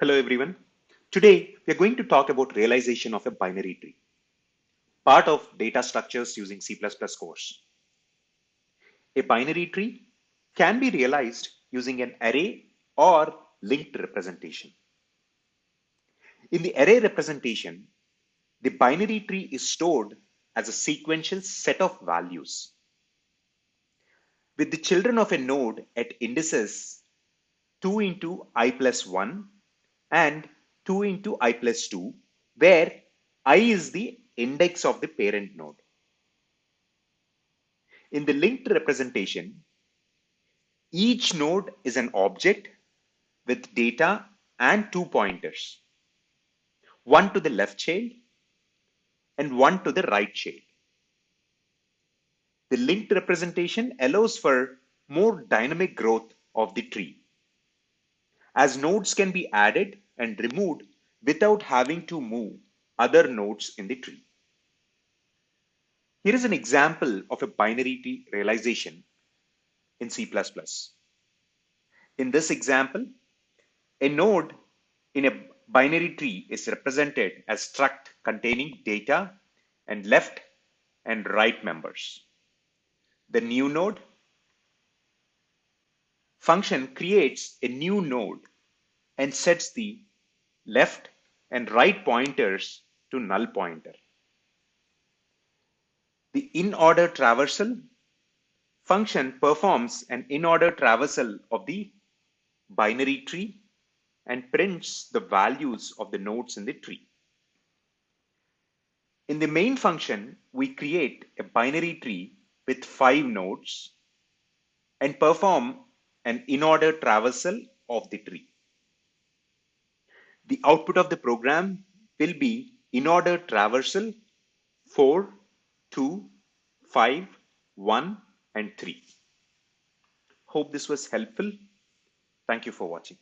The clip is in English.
Hello everyone. Today we are going to talk about realization of a binary tree, part of data structures using C++ course. A binary tree can be realized using an array or linked representation. In the array representation, the binary tree is stored as a sequential set of values. With the children of a node at indices 2 into I plus 1 and 2 into I plus 2, where I is the index of the parent node. In the linked representation, each node is an object with data and two pointers, one to the left child and one to the right child. The linked representation allows for more dynamic growth of the tree, as nodes can be added and removed without having to move other nodes in the tree. Here is an example of a binary tree realization in C++. In this example, a node in a binary tree is represented as struct containing data and left and right members. The new node function creates a new node and sets the left and right pointers to null pointer. The in-order traversal function performs an in-order traversal of the binary tree and prints the values of the nodes in the tree. In the main function, we create a binary tree with 5 nodes and perform an in-order traversal of the tree. The output of the program will be in-order traversal 4, 2, 5, 1, and 3. Hope this was helpful. Thank you for watching.